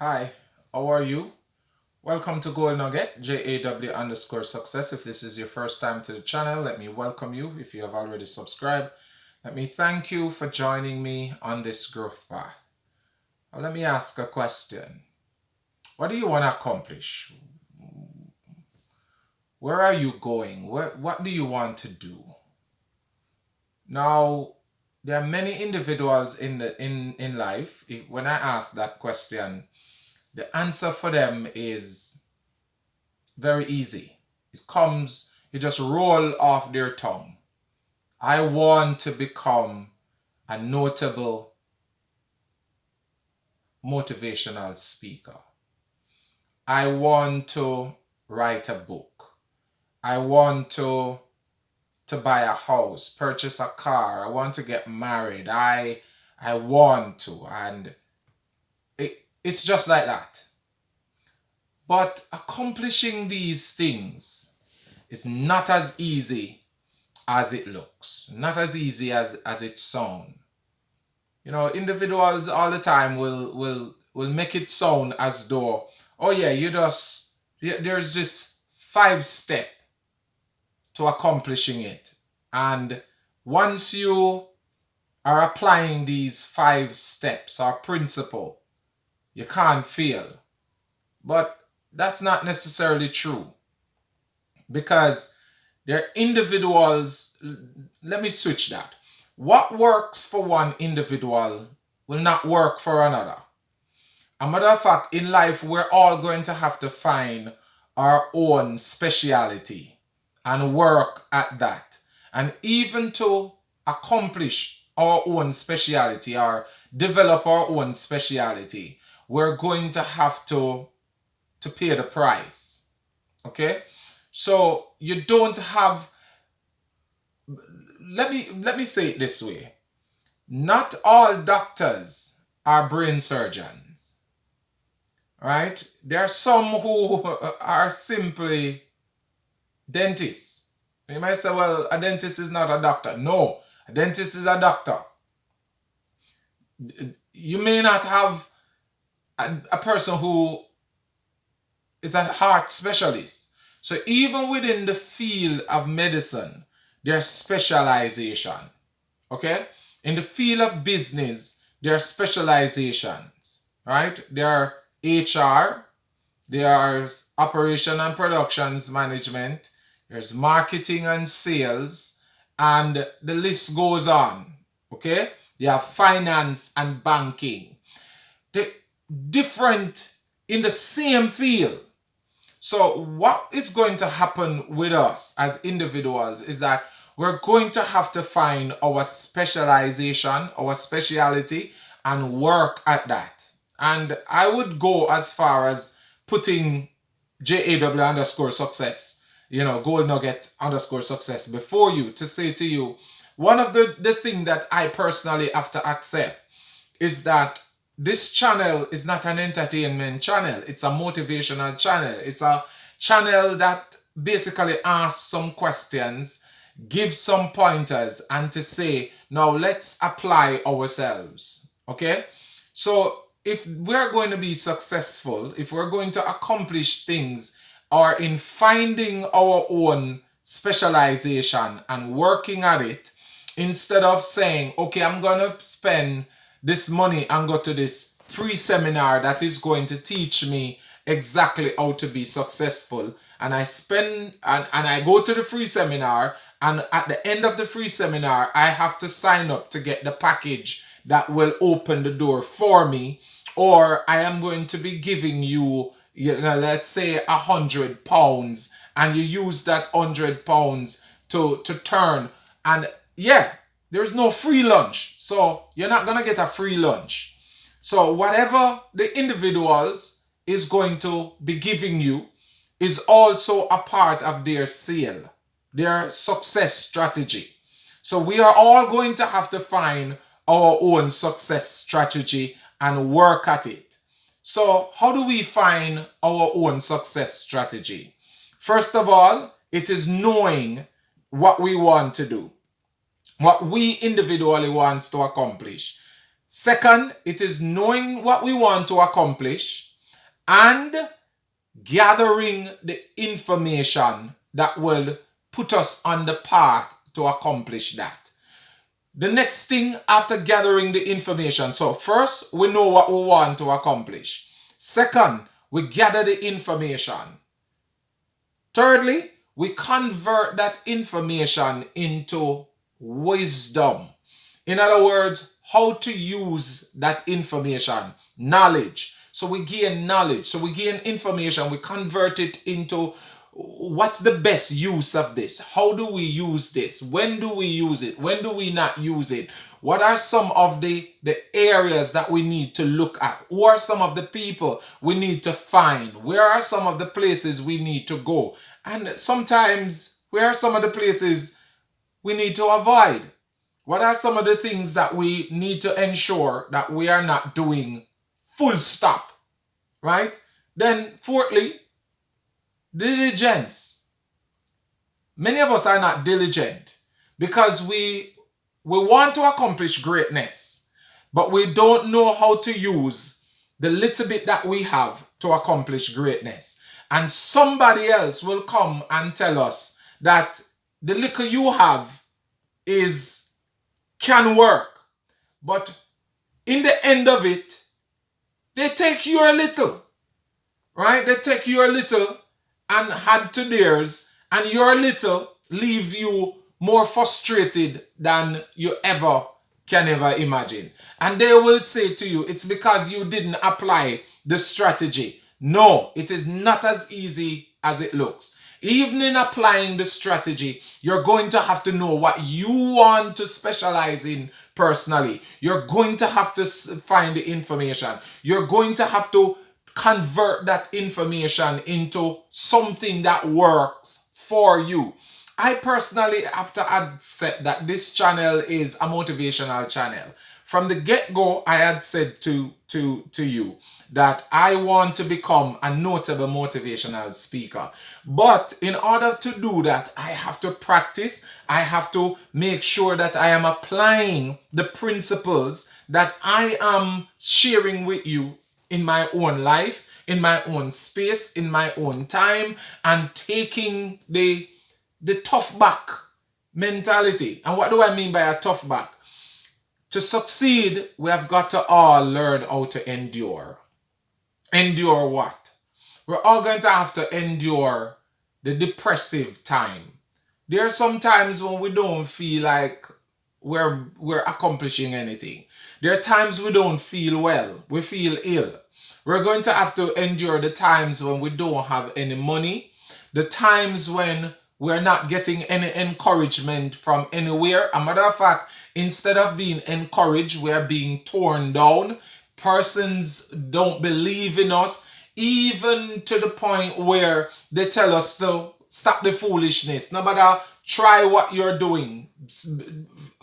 Hi, how are you? Welcome to Gold Nugget, JAW_success. If this is your first time to the channel, let me welcome you. If you have already subscribed, let me thank you for joining me on this growth path. Now, let me ask a question. What do you want to accomplish? Where are you going? What do you want to do? Now, there are many individuals in life. When I ask that question, the answer for them is very easy. It just roll off their tongue. I want to become a notable motivational speaker. I want to write a book. I want to buy a house, purchase a car. I want to get married. I want to, and it's just like that. But accomplishing these things is not as easy as it looks, not as easy as it sounds. Individuals all the time will make it sound as though, oh yeah, there's just 5 steps to accomplishing it. And once you are applying these 5 steps or principle, you can't fail. But that's not necessarily true, because they're individuals. Let me switch that. What works for one individual will not work for another. A matter of fact, in life, we're all going to have to find our own speciality and work at that. And even to accomplish our own speciality or develop our own speciality, we're going to have to pay the price. Okay? So you don't have, let me say it this way. Not all doctors are brain surgeons. Right? There are some who are simply dentists. You might say, well, a dentist is not a doctor. No, a dentist is a doctor. You may not have a person who is a heart specialist. So even within the field of medicine, there's specialization. Okay? In the field of business, there are specializations. Right? There are HR, there's operation and productions management, there's marketing and sales, and the list goes on. Okay? You have finance and banking. They're different in the same field. So what is going to happen with us as individuals is that we're going to have to find our specialization, our speciality, and work at that. And I would go as far as putting JAW_success, Gold Nugget _success before you, to say to you, one of the thing that I personally have to accept is that this channel is not an entertainment channel. It's a motivational channel. It's a channel that basically asks some questions, gives some pointers, and to say, now let's apply ourselves. Okay? So if we're going to be successful, if we're going to accomplish things, or in finding our own specialization and working at it, instead of saying, okay, I'm going to spend this money and go to this free seminar that is going to teach me exactly how to be successful, and I spend and I go to the free seminar, and at the end of the free seminar I have to sign up to get the package that will open the door for me, or I am going to be giving you, let's say £100, and you use that £100 to turn, and yeah, there's no free lunch. So you're not going to get a free lunch. So whatever the individuals is going to be giving you is also a part of their sale, their success strategy. So we are all going to have to find our own success strategy and work at it. So how do we find our own success strategy? First of all, it is knowing what we want to do, what we individually want to accomplish. Second, it is knowing what we want to accomplish and gathering the information that will put us on the path to accomplish that. The next thing after gathering the information, so first we know what we want to accomplish. Second, we gather the information. Thirdly, we convert that information into wisdom. In other words, how to use that information, knowledge. So we gain knowledge, so we gain information, we convert it into what's the best use of this? How do we use this? When do we use it? When do we not use it? What are some of the areas that we need to look at? Who are some of the people we need to find? Where are some of the places we need to go? And sometimes, where are some of the places we need to avoid? What are some of the things that we need to ensure that we are not doing full stop? Right? Then, fourthly, diligence. Many of us are not diligent because we want to accomplish greatness, but we don't know how to use the little bit that we have to accomplish greatness. And somebody else will come and tell us that the little you have can work. But in the end of it, they take your little, right? They take your little and add to theirs, and your little leave you more frustrated than you can ever imagine. And they will say to you, it's because you didn't apply the strategy. No, it is not as easy as it looks. Even in applying the strategy, you're going to have to know what you want to specialize in personally. You're going to have to find the information. You're going to have to convert that information into something that works for you. I personally have to accept that this channel is a motivational channel. From the get-go, I had said to you that I want to become a notable motivational speaker. But in order to do that, I have to practice. I have to make sure that I am applying the principles that I am sharing with you in my own life, in my own space, in my own time, and taking the tough back mentality. And what do I mean by a tough back? To succeed, we have got to all learn how to endure. Endure what? We're all going to have to endure the depressive time. There are some times when we don't feel like we're accomplishing anything. There are times we don't feel well. We feel ill. We're going to have to endure the times when we don't have any money. The times when we're not getting any encouragement from anywhere. A matter of fact, instead of being encouraged, we're being torn down. Persons don't believe in us, even to the point where they tell us to stop the foolishness. No matter, try what you're doing.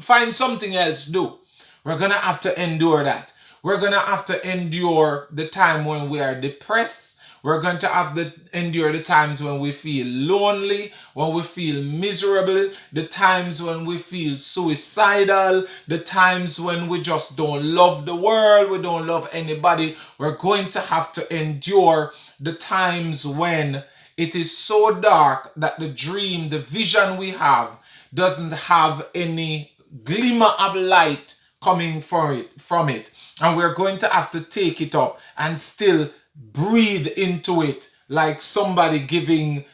Find something else do. We're going to have to endure that. We're going to have to endure the time when we are depressed. We're going to have to endure the times when we feel lonely, when we feel miserable, the times when we feel suicidal, the times when we just don't love the world, we don't love anybody. We're going to have to endure the times when it is so dark that the dream, the vision we have doesn't have any glimmer of light coming from it. And we're going to have to take it up and still breathe into it like somebody giving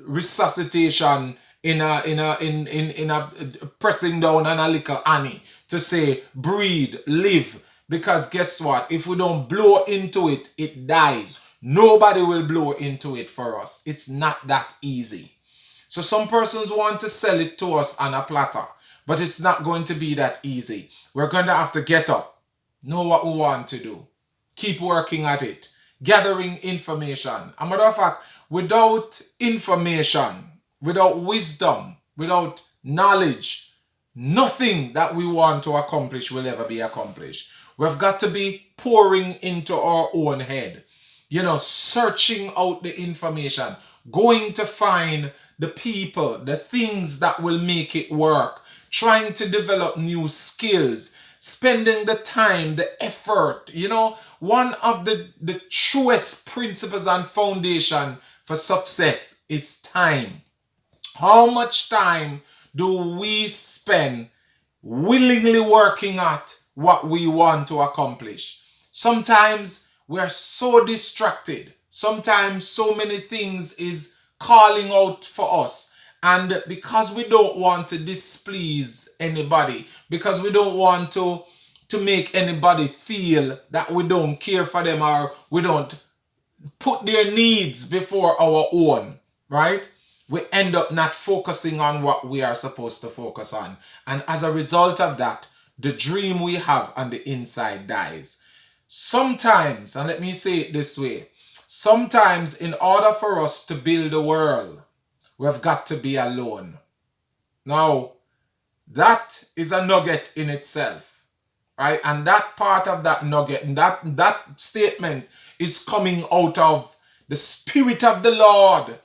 resuscitation in a pressing down on a little honey to say breathe, live. Because guess what? If we don't blow into it, it dies. Nobody will blow into it for us. It's not that easy. So some persons want to sell it to us on a platter, but it's not going to be that easy. We're going to have to get up, know what we want to do, keep working at it, gathering information. A matter of fact, without information, without wisdom, without knowledge, nothing that we want to accomplish will ever be accomplished. We've got to be pouring into our own head, searching out the information, going to find the people, the things that will make it work, trying to develop new skills, spending the time, the effort, one of the truest principles and foundation for success is time. How much time do we spend willingly working at what we want to accomplish? Sometimes we're so distracted. Sometimes so many things is calling out for us. And because we don't want to displease anybody, because we don't want to make anybody feel that we don't care for them or we don't put their needs before our own, right? We end up not focusing on what we are supposed to focus on. And as a result of that, the dream we have on the inside dies. Sometimes, and let me say it this way, sometimes in order for us to build a world, we've got to be alone. Now, that is a nugget in itself, right? And that part of that nugget, that statement is coming out of the Spirit of the Lord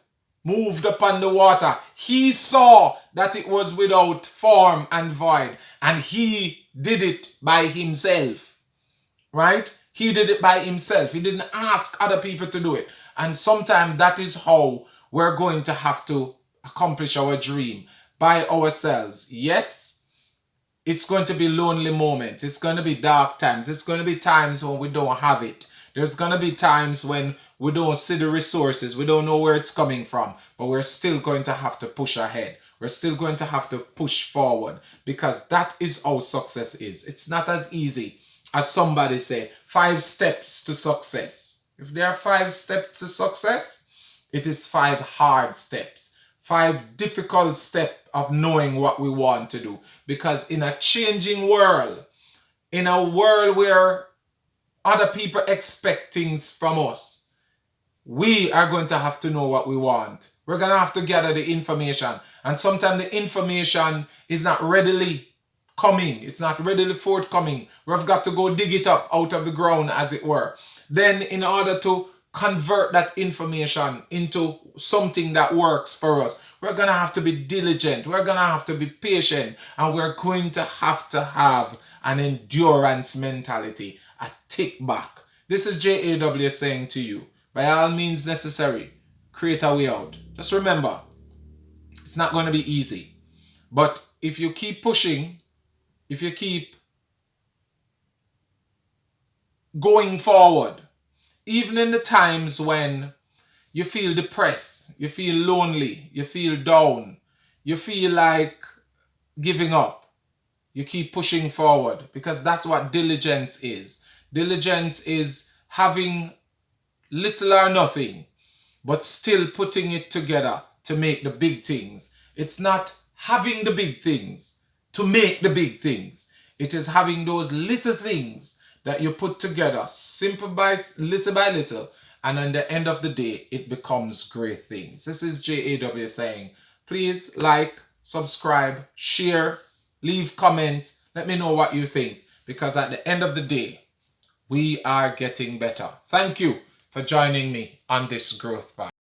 moved upon the water. He saw that it was without form and void, and he did it by himself, right? He did it by himself. He didn't ask other people to do it. And sometimes that is how we're going to have to accomplish our dream, by ourselves. Yes, it's going to be lonely moments. It's going to be dark times. It's going to be times when we don't have it. There's going to be times when we don't see the resources. We don't know where it's coming from. But we're still going to have to push ahead. We're still going to have to push forward, because that is how success is. It's not as easy as somebody say, 5 steps to success. If there are 5 steps to success, it is 5 hard steps. 5 difficult steps of knowing what we want to do. Because in a changing world, in a world where other people expect things from us, we are going to have to know what we want. We're going to have to gather the information. And sometimes the information is not readily coming. It's not readily forthcoming. We've got to go dig it up out of the ground, as it were. Then in order to convert that information into something that works for us, we're going to have to be diligent. We're going to have to be patient. And we're going to have an endurance mentality, a tick back. This is JAW saying to you, by all means necessary, create a way out. Just remember, it's not going to be easy. But if you keep pushing, if you keep going forward, even in the times when you feel depressed, you feel lonely, you feel down, you feel like giving up, you keep pushing forward, because that's what diligence is. Diligence is having little or nothing, but still putting it together to make the big things. It's not having the big things to make the big things. It is having those little things that you put together, simple by little, and at the end of the day, it becomes great things. This is JAW saying, please like, subscribe, share, leave comments. Let me know what you think, because at the end of the day, we are getting better. Thank you for joining me on this growth path.